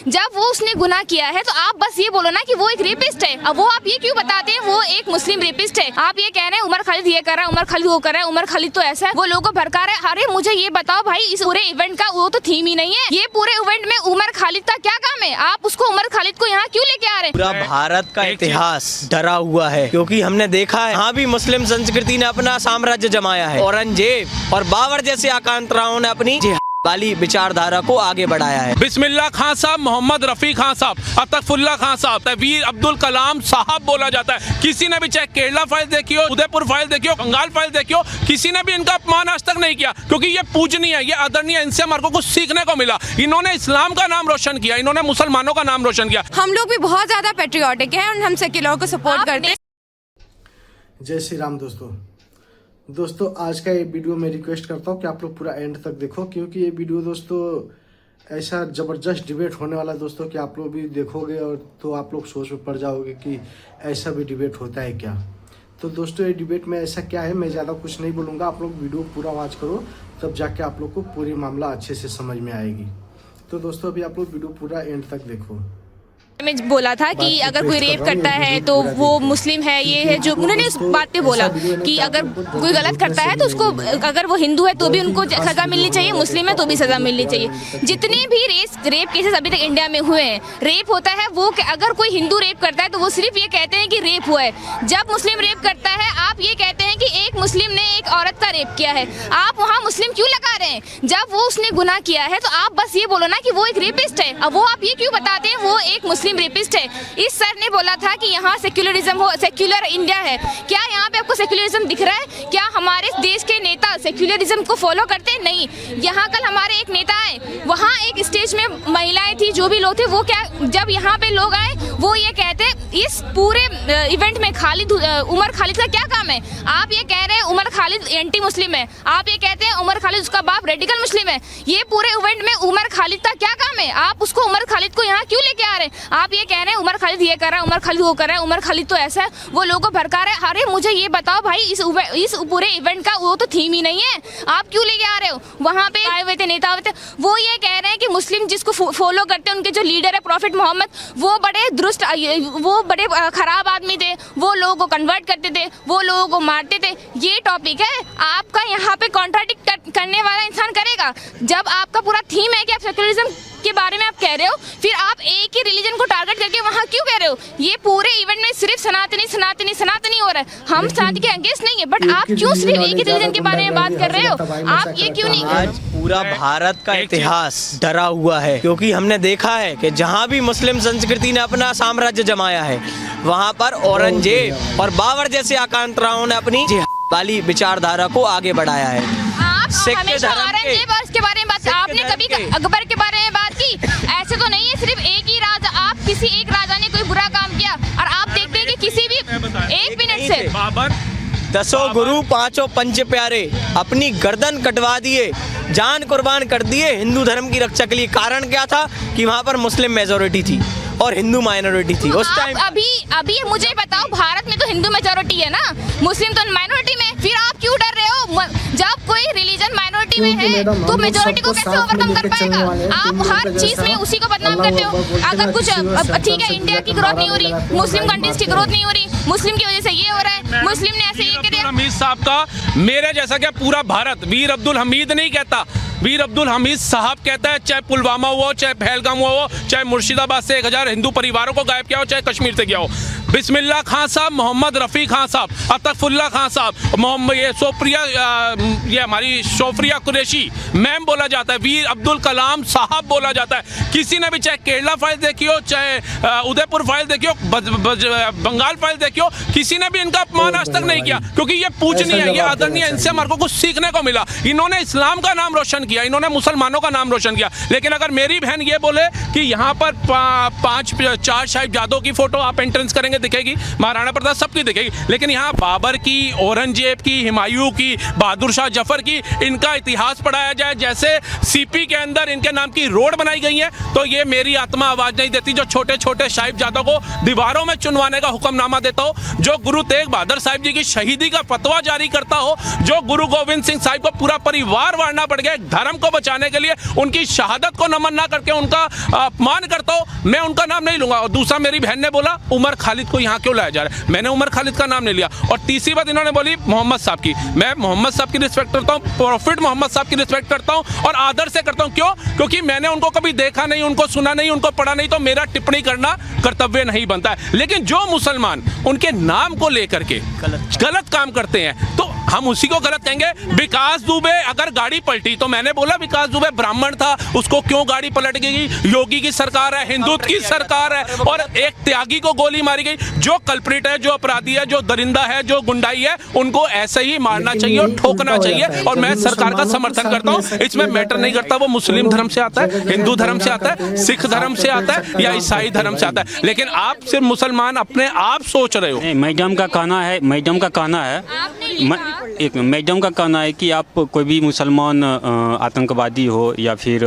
जब वो उसने गुनाह किया है तो आप बस ये बोलो ना कि वो एक रेपिस्ट है। अब वो आप ये क्यों बताते हैं वो एक मुस्लिम रेपिस्ट है? आप ये कह रहे हैं उमर खालिद ये कर रहा है, उमर खालिद वो कर रहा है, उमर खालिद तो ऐसा है, वो लोगों को भड़का रहा है। अरे मुझे ये बताओ भाई, इस पूरे इवेंट का वो तो थीम ही नहीं है। ये पूरे इवेंट में उमर खालिद का क्या काम है? आप उसको उमर खालिद को यहाँ क्यों लेके आ रहे हैं? पूरा भारत का इतिहास डरा हुआ है, क्योंकि हमने देखा है यहाँ भी मुस्लिम संस्कृति ने अपना साम्राज्य जमाया है। औरंगजेब और बाबर जैसे आकांक्षाओं ने अपनी वाली विचारधारा को आगे बढ़ाया है। बिस्मिल्लाह खान साहब, मोहम्मद रफी खान साहब, अतफुल्ला खान साहब, वीर अब्दुल कलाम साहब बोला जाता है। किसी ने भी चाहे केरला फाइल देखी हो, उदयपुर फाइल देखी हो, बंगाल फाइल देखी हो, किसी ने भी इनका अपमान आज तक नहीं किया, क्योंकि ये पूजनीय है, ये आदरणीय। इनसे हमारे को कुछ सीखने को मिला। इन्होंने इस्लाम का नाम रोशन किया, इन्होंने मुसलमानों का नाम रोशन किया। हम लोग भी बहुत ज्यादा पेट्रियोटिक हैं और हम सेक्युलर को सपोर्ट करते हैं। जय श्री राम दोस्तों आज का ये वीडियो मैं रिक्वेस्ट करता हूँ कि आप लोग पूरा एंड तक देखो, क्योंकि ये वीडियो दोस्तों ऐसा ज़बरदस्त डिबेट होने वाला है दोस्तों कि आप लोग भी देखोगे और तो आप लोग सोच में पड़ जाओगे कि ऐसा भी डिबेट होता है क्या। तो दोस्तों ये डिबेट में ऐसा क्या है, मैं ज़्यादा कुछ नहीं बोलूँगा, आप लोग वीडियो पूरा वॉच करो, तब जाके आप लोग को पूरी मामला अच्छे से समझ में आएगी। तो दोस्तों अभी आप लोग वीडियो पूरा एंड तक देखो। में बोला था कि अगर कोई रेप करता है तो वो मुस्लिम है, ये है जो उन्होंने इस बात पे बोला कि अगर कोई गलत करता है तो उसको, अगर वो हिंदू है तो भी उनको सजा मिलनी चाहिए, मुस्लिम है तो भी सजा मिलनी चाहिए। जितने भी रेप केसेस अभी तक इंडिया में हुए हैं, रेप होता है वो, अगर कोई हिंदू रेप करता है तो वो सिर्फ ये कहते हैं कि रेप हुआ है। जब मुस्लिम रेप करता है आप ये कहते हैं कि एक मुस्लिम ने एक औरत का रेप किया है, आप वहाँ मुस्लिम क्यों लगा रहे हैं? जब वो उसने गुनाह किया है तो आप बस ये बोलो ना कि वो एक रेपिस्ट है। अब वो आप ये क्यों बताते हैं वो एक मुस्लिम रेपिस्ट है? इस सर ने बोला था कि यहाँ सेक्युलरिज्म हो, सेक्युलर इंडिया है। क्या यहाँ पे आपको सेक्युलरिज्म दिख रहा है? क्या हमारे देश के नेता सेक्युलरिज्म को फॉलो करते हैं? नहीं। यहाँ कल हमारे एक नेता आए, वहाँ एक स्टेज में महिलाएं थी, जो भी लोग थे, वो क्या, जब यहाँ पे लोग आए वो ये कहते इस पूरे इवेंट में उमर खालिद का क्या काम है? आप ये कह रहे हैं उमर खालिद एंटी मुस्लिम है, आप ये कहते हैं उमर खालिद उसका बाप रेडिकल मुस्लिम है। ये पूरे इवेंट में उमर खालिद का क्या काम है? आप उसको उमर खालिद को यहाँ क्यों लेके आ रहे हैं? आप ये कह रहे हैं उमर खालिद ये कर रहा है, उमर खालिद वो कर रहा है, उमर खालिद तो ऐसा है, वो लोगों को भड़का रहा है। अरे मुझे ये बताओ भाई, इस पूरे इवेंट का वो तो थीम ही नहीं है, आप क्यों लेके आ रहे हो? वहाँ पे आए हुए थे नेता हुए थे, वो ये कह रहे हैं कि मुस्लिम जिसको फॉलो करते हैं, उनके जो लीडर है प्रॉफिट मोहम्मद, वो बड़े दुरुस्त, वो बड़े खराब आदमी थे, वो लोगों को कन्वर्ट करते थे, वो लोगों को मारते थे। ये टॉपिक है आपका, यहाँ पे कॉन्ट्राडिक्ट करने वाला इंसान करेगा। जब आपका पूरा थीम है कि आप सेक्युलरिज्म के बारे में आप कह रहे हो, फिर आप एक ही रिलीजन को टारगेट करके वहाँ क्यों कह रहे हो? ये पूरे इवेंट में सिर्फ सनातनी सनातनी सनातनी हो रहा है। हम सनातनी के अगेंस्ट नहीं है, बट आप क्यों सिर्फ एक ही रिलीजन के बारे में बात कर रहे हो? आप ये क्यों नहीं? आज पूरा भारत का इतिहास डरा हुआ है, क्योंकि हमने देखा है कि जहाँ भी मुस्लिम संस्कृति ने अपना साम्राज्य जमाया है, वहाँ पर औरंगजेब और बाबर जैसे आकांक्षाओं ने अपनी वाली विचारधारा को आगे बढ़ाया है। आप हमेशा औरंगजेब और इसके बारे में बात, आपने कभी अकबर के बारे में बात की? ऐसे तो नहीं है सिर्फ एक ही राजा, आप किसी एक राजा ने कोई बुरा काम किया और आप देखते हैं कि किसी भी एक मिनट से बाबर 10 गुरु 5 पंच प्यारे अपनी गर्दन कटवा दिए, जान कुर्बान कर दिए हिंदू धर्म की रक्षा के लिए। कारण क्या था कि वहाँ पर मुस्लिम मेजोरिटी थी और हिंदू माइनॉरिटी थी उस टाइम। अभी मुझे बताओ, भारत में तो हिंदू मेजोरिटी है ना, मुस्लिम तो माइनॉरिटी में, फिर आप क्यों डर रहे हो? जब कोई रिलीजन माइनॉरिटी में है तो मेजोरिटी को कैसे ओवरकम कर पाएगा? आप हर चीज में उसी को बदनाम करते हो। अगर कुछ ठीक है, इंडिया की ग्रोथ नहीं हो रही, मुस्लिम कंट्रीज की ग्रोथ नहीं हो रही, मुस्लिम की वजह से ये हो रहा है, मुस्लिम ने ऐसे ये किया। हमीद साहब का, मेरे जैसा क्या पूरा भारत वीर अब्दुल हमीद नहीं कहता, वीर अब्दुल हमीद साहब कहता है। चाहे पुलवामा हुआ हो, चाहे पहलगाम हुआ हो, चाहे मुर्शिदाबाद से 1000 हिंदू परिवारों को गायब किया हो, चाहे कश्मीर से किया हो। बिस्मिल्लाह खान साहब, मोहम्मद रफी खान साहब, अतफुल्ला खान साहब, मोहम्मद ये हमारी सोफरिया कुरैशी मैम बोला जाता है, वीर अब्दुल कलाम साहब बोला जाता है। किसी ने भी चाहे केरला फाइल देखी हो, चाहे उदयपुर फाइल देखी हो, बंगाल फाइल देखी हो, किसी ने भी इनका अपमान आज तक नहीं किया, क्योंकि ये पूजनीय है, ये आदरणीय। इनसे हमारे को कुछ सीखने को मिला। इन्होंने इस्लाम का नाम रोशन किया, इन्होंने मुसलमानों का नाम रोशन किया। लेकिन अगर मेरी बहन ये बोले कि यहाँ पर 4 साहिबजादों की फोटो आप एंट्रेंस करेंगे दिखेगी, महाराणा प्रताप सबकी दिखेगी, लेकिन यहाँ बाबर की, औरंगजेब की, हुमायूं की, बहादुर शाह जफर की, इनका इतिहास पढ़ाया जाए, जैसे सीपी के अंदर इनके नाम की रोड बनाई गई है, तो ये मेरी आत्मा आवाज नहीं देती। जो छोटे छोटे साहिबजादों को दीवारों में चुनवाने का हुक्मनामा देता हो, जो गुरु तेग बहादुर साहिब जी की शहीदी का फतवा जारी करता हो, जो गुरु गोविंद सिंह साहिब को पूरा परिवार वारना पड़ गया, धर्म को बचाने के लिए उनकी शहादत को नमन ना करके उनका अपमान करता हूं, मैं उनका नाम नहीं लूंगा। और दूसरा, मेरी बहन ने बोला उमर खालिद को यहाँ क्यों लाया जा रहा है, मैंने उमर खालिद का नाम नहीं लिया। और तीसरी बात इन्होंने बोली मोहम्मद साहब की, मैं मोहम्मद साहब की रिस्पेक्ट करता हूँ, प्रॉफिट मोहम्मद साहब की रिस्पेक्ट करता हूँ और आदर से करता हूँ। क्यों? क्योंकि मैंने उनको कभी देखा नहीं, उनको सुना नहीं, उनको पढ़ा नहीं, तो मेरा टिप्पणी करना कर्तव्य नहीं बनता है। लेकिन जो मुसलमान उनके नाम को लेकर के गलत काम करते हैं तो हम उसी को गलत कहेंगे। विकास दुबे अगर गाड़ी पलटी तो मैंने बोला विकास दुबे ब्राह्मण था, उसको क्यों गाड़ी पलट गई? योगी की सरकार है, हिंदुत्व की सरकार है और एक त्यागी को गोली मारी गई। जो कल्प्रिट है, जो अपराधी है, जो दरिंदा है, जो गुंडाई है, उनको ऐसे ही मारना चाहिए और ठोकना चाहिए। और मैं सरकार का समर्थन करता हूँ। इसमें मैटर नहीं करता वो मुस्लिम धर्म से आता है, हिंदू धर्म से आता है, सिख धर्म से आता है या ईसाई धर्म से आता है। लेकिन आप सिर्फ मुसलमान अपने आप सोच रहे हो। मैडम का कहना है मैडम का कहना है कि आप कोई भी मुसलमान आतंकवादी हो या फिर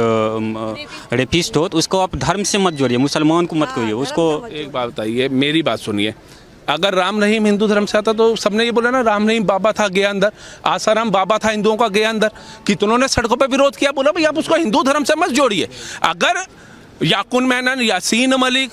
रेपिस्ट हो तो उसको आप धर्म से मत जोड़िए, मुसलमान को मत करिए उसको। एक बात बताइए, मेरी बात सुनिए, अगर राम रहीम हिंदू धर्म से आता तो सबने ये बोला ना राम रहीम बाबा था गया अंदर, आसाराम बाबा था हिंदुओं का गया अंदर। कितनों ने सड़कों पे विरोध किया, बोला भाई आप उसको हिंदू धर्म से मत जोड़िए। अगर याकुन मेनन, यासीन मलिक,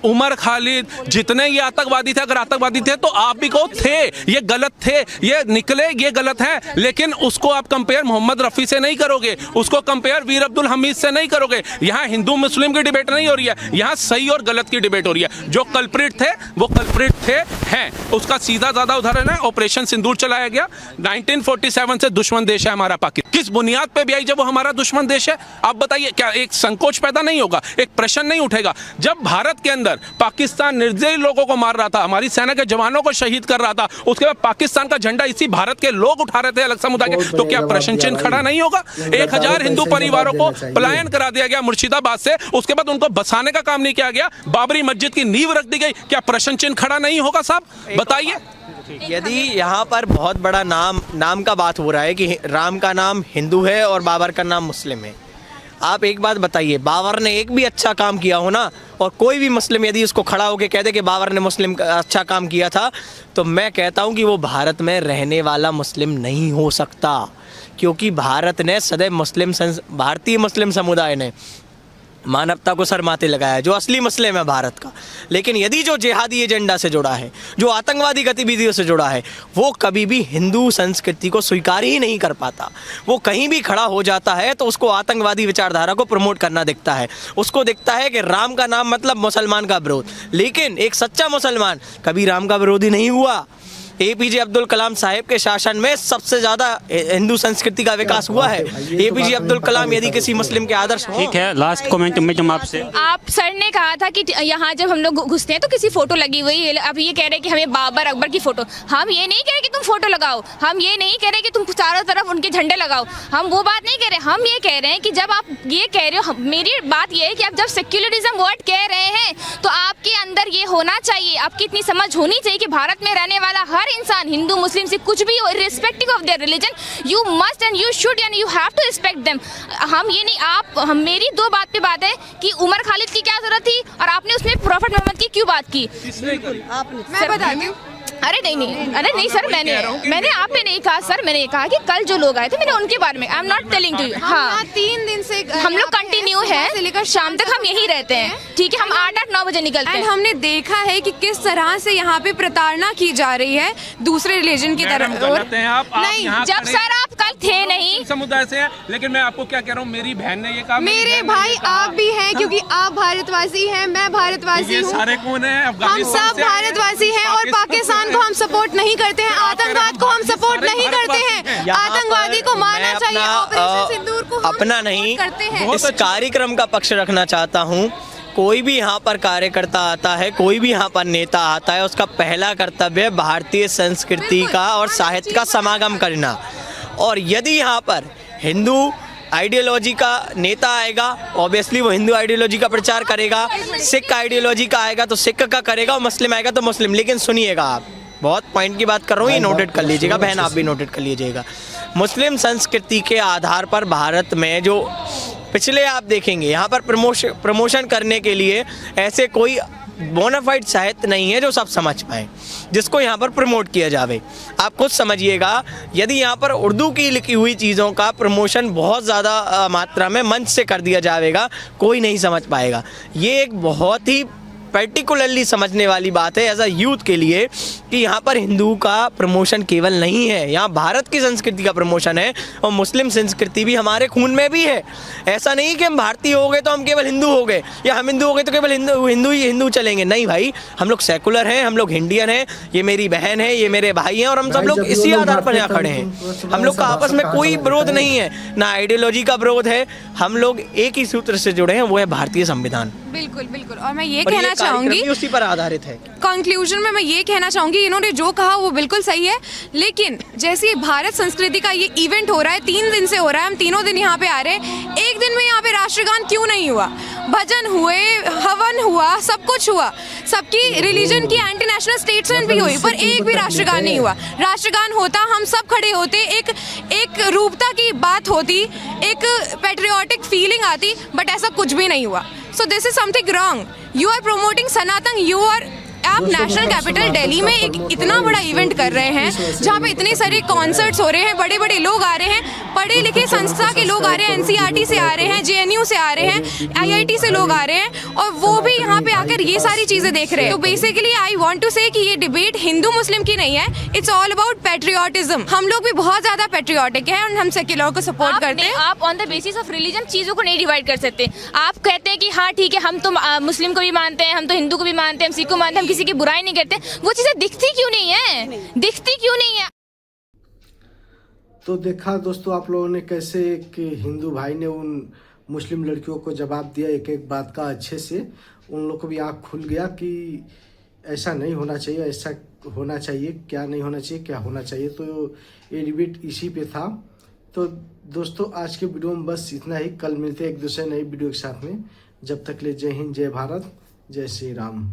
उमर खालिद जितने ये आतंकवादी थे, अगर आतंकवादी थे तो आप भी को थे, ये गलत थे, ये निकले, ये गलत है। लेकिन उसको आप कंपेयर मोहम्मद रफ़ी से नहीं करोगे, उसको कंपेयर वीर अब्दुल हमीद से नहीं करोगे। यहाँ हिंदू मुस्लिम की डिबेट नहीं हो रही है, यहाँ सही और गलत की डिबेट हो रही है। जो कल्प्रिट थे वो कल्प्रिट थे हैं। उसका सीधा ज़्यादा उदाहरण है ऑपरेशन सिंदूर चलाया गया। 1947 से दुश्मन देश है हमारा पाकिस्तान। किस बुनियाद पे भी आई जब वो हमारा दुश्मन देश है? आप बताइए, क्या एक संकोच पैदा नहीं होगा, एक प्रश्न नहीं उठेगा? जब भारत के अंदर पाकिस्तान निर्दयी लोगों को मार रहा था, हमारी सेना के जवानों को शहीद कर रहा था, उसके बाद पाकिस्तान का झंडा इसी भारत के लोग उठा रहे थे अलग समुदाय के, तो क्या प्रश्न चिन्ह खड़ा नहीं होगा? 1000 हिंदू परिवारों को पलायन करा दिया गया मुर्शिदाबाद से, उसके बाद उनको बसाने का काम नहीं किया गया, बाबरी मस्जिद की नींव रख दी गई, क्या प्रश्न चिन्ह खड़ा नहीं होगा? साहब बताइए। यदि यहाँ पर बहुत बड़ा नाम का बात हो रहा है कि राम का नाम हिंदू है और बाबर का नाम मुस्लिम है, आप एक बात बताइए, बाबर ने एक भी अच्छा काम किया हो ना, और कोई भी मुस्लिम यदि उसको खड़ा होकर कह दे कि बाबर ने मुस्लिम का अच्छा काम किया था, तो मैं कहता हूँ कि वो भारत में रहने वाला मुस्लिम नहीं हो सकता। क्योंकि भारत ने सदैव भारतीय मुस्लिम समुदाय ने मानवता को सर माथे लगाया, जो असली मुस्लिम है भारत का। लेकिन यदि जो जिहादी एजेंडा से जुड़ा है, जो आतंकवादी गतिविधियों से जुड़ा है, वो कभी भी हिंदू संस्कृति को स्वीकार ही नहीं कर पाता। वो कहीं भी खड़ा हो जाता है तो उसको आतंकवादी विचारधारा को प्रमोट करना दिखता है। उसको दिखता है कि राम का नाम मतलब मुसलमान का विरोध। लेकिन एक सच्चा मुसलमान कभी राम का विरोधी नहीं हुआ। APJ अब्दुल कलाम साहिब के शासन में सबसे ज़्यादा हिंदू संस्कृति का विकास हुआ है। APJ अब्दुल कलाम यदि किसी मुस्लिम के आदर्श हो। ठीक है, लास्ट कमेंट मैडम आपसे। आप सर ने कहा था कि यहाँ जब हम लोग घुसते हैं तो किसी फोटो लगी हुई है। अब ये कह रहे हैं कि हमें बाबर अकबर की फोटो, हम ये नहीं कह रहे कि तुम फोटो लगाओ, हम ये नहीं कह रहे कि तुम चारों तरफ उनके झंडे लगाओ, हम वो बात नहीं कह रहे। हम ये कह रहे हैं कि जब आप ये कह रहे हो, मेरी बात ये है कि आप जब सेक्युलरिज्म वर्ड कह रहे हैं तो आपके अंदर ये होना चाहिए, आपकी इतनी समझ होनी चाहिए कि भारत में रहने वाला हर इंसान, हिंदू मुस्लिम से कुछ भी हो, irrespective of their religion, you must and you should and you have to respect them। हम ये नहीं, मेरी दो बात पे बात है कि उमर खालिद की क्या जरूरत थी और आपने उसमें प्रॉफिट मोहम्मद की क्यों बात की? मैं बताती हूँ। अरे नहीं सर, मैंने आपने नहीं कहा सर, मैंने ये कहा कि कल जो लोग आए थे मैंने उनके बारे में, I am not telling to you. हाँ, 3 दिन से हम लोग कंटिन्यू है, शाम तक हम यहीं रहते हैं, ठीक है? हम 8-9 बजे निकलते हैं। हमने देखा है कि किस तरह से यहाँ पे प्रताड़ना की जा रही है दूसरे रिलीजन की तरफ। नहीं, जब सर आप कल थे नहीं समुदाय से है, लेकिन मैं आपको क्या कह रहा हूँ, मेरी बहन ने ये कहा, मेरे भाई आप भी हैं, क्योंकि आप भारतवासी हैं, मैं भारतवासी हूँ, सारे कौन है? हम सब भारतवासी हैं और पाकिस्तान को हम सपोर्ट नहीं करते हैं, आतंकवाद को हम सपोर्ट नहीं करते हैं, आतंकवादी को मारना चाहिए, ऑपरेशन सिंदूर को हम अपना नहीं करते हैं। इस कार्यक्रम का पक्ष रखना चाहता हूँ। कोई भी यहाँ पर कार्यकर्ता आता है, कोई भी यहाँ पर नेता आता है, उसका पहला कर्तव्य है भारतीय संस्कृति का और साहित्य का समागम करना। और यदि यहाँ पर हिंदू आइडियोलॉजी का नेता आएगा, ऑब्वियसली वो हिंदू आइडियोलॉजी का प्रचार करेगा, सिख आइडियोलॉजी का आएगा तो सिख का करेगा, और मुस्लिम आएगा तो मुस्लिम। लेकिन सुनिएगा, आप बहुत पॉइंट की बात कर रहा हूँ, ये नोटेट कर लीजिएगा, बहन आप भी नोटेट कर लीजिएगा। मुस्लिम संस्कृति के आधार पर भारत में जो पिछले आप देखेंगे यहाँ पर प्रमोशन करने के लिए ऐसे कोई बोनाफाइड साहित्य नहीं है जो सब समझ पाए, जिसको यहाँ पर प्रमोट किया जावे। आप खुद समझिएगा, यदि यहाँ पर उर्दू की लिखी हुई चीज़ों का प्रमोशन बहुत ज़्यादा मात्रा में मंच से कर दिया जाएगा, कोई नहीं समझ पाएगा। ये एक बहुत ही पर्टिकुलरली समझने वाली बात है एज अ यूथ के लिए कि यहाँ पर हिंदू का प्रमोशन केवल नहीं है, यहाँ भारत की संस्कृति का प्रमोशन है और मुस्लिम संस्कृति भी हमारे खून में भी है। ऐसा नहीं कि हम भारतीय हो गए तो हम केवल हिंदू हो गए, या हम हिंदू हो गए तो केवल हिंदू चलेंगे। नहीं भाई, हम लोग सेकुलर हैं, हम लोग इंडियन हैं, ये मेरी बहन है, ये मेरे भाई हैं, और हम सब लोग इसी आधार पर यहाँ खड़े हैं। हम लोग का आपस में कोई विरोध नहीं है, ना आइडियोलॉजी का विरोध है, हम लोग एक ही सूत्र से जुड़े हैं, वो है भारतीय संविधान। बिल्कुल बिल्कुल। और मैं ये कहना चाहूंगी, उसी पर आधारित है। कंक्लूजन में मैं ये कहना चाहूंगी, इन्होंने जो कहा वो बिल्कुल सही है, लेकिन जैसे भारत संस्कृति का ये इवेंट हो रहा है, 3 दिन से हो रहा है, हम तीनों दिन यहाँ पे आ रहे हैं, एक दिन में यहाँ पे राष्ट्रगान क्यों नहीं हुआ? भजन हुए, हवन हुआ, सब कुछ हुआ, सबकी रिलीजन की एंटी नेशनल स्टेटमेंट भी हुई, पर एक भी राष्ट्रगान नहीं हुआ। राष्ट्रगान होता, हम सब खड़े होते, एक रूपता की बात होती, एक पैट्रियोटिक फीलिंग आती, बट ऐसा कुछ भी नहीं हुआ। So this is something wrong. You are promoting Sanatan. आप नेशनल कैपिटल दिल्ली में एक इतना बड़ा इवेंट कर रहे हैं जहाँ पे इतने सारे कॉन्सर्ट्स हो रहे हैं, बड़े बड़े लोग आ रहे हैं, पढ़े लिखे संस्था के लोग आ रहे हैं, एनसीईआरटी से आ रहे हैं, जेएनयू से आ रहे हैं, आईआईटी से लोग आ रहे हैं, और वो भी यहाँ पे आकर ये सारी चीजें देख रहे हैं। तो बेसिकली आई वांट टू से कि ये डिबेट हिंदू मुस्लिम की नहीं है, इट्स ऑल अबाउट पैट्रियोटिज्म। हम लोग भी बहुत ज्यादा पैट्रियोटिक हैं और हम सेक्युलर को सपोर्ट करते हैं। आप on the basis of religion चीजों को नहीं डिवाइड कर सकते। आप कहते हैं कि हाँ ठीक है, हम तो मुस्लिम को भी मानते हैं, हम तो हिंदू को भी मानते हैं, हम सिख को मानते हैं, हम किसी की बुराई नहीं करते, वो चीजें दिखती क्यों नहीं है? दिखती क्यों नहीं है? तो देखा दोस्तों आप लोगों ने कैसे एक हिंदू भाई ने उन मुस्लिम लड़कियों को जवाब दिया एक एक बात का अच्छे से। उन लोग को भी आँख खुल गया कि ऐसा नहीं होना चाहिए, ऐसा होना चाहिए, क्या नहीं होना चाहिए, क्या होना चाहिए। तो ये डिबेट इसी पे था। तो दोस्तों आज के वीडियो में बस इतना ही। कल मिलते हैं एक दूसरे नई वीडियो के साथ में। जब तक ले जय हिंद, जय भारत, जय श्री राम।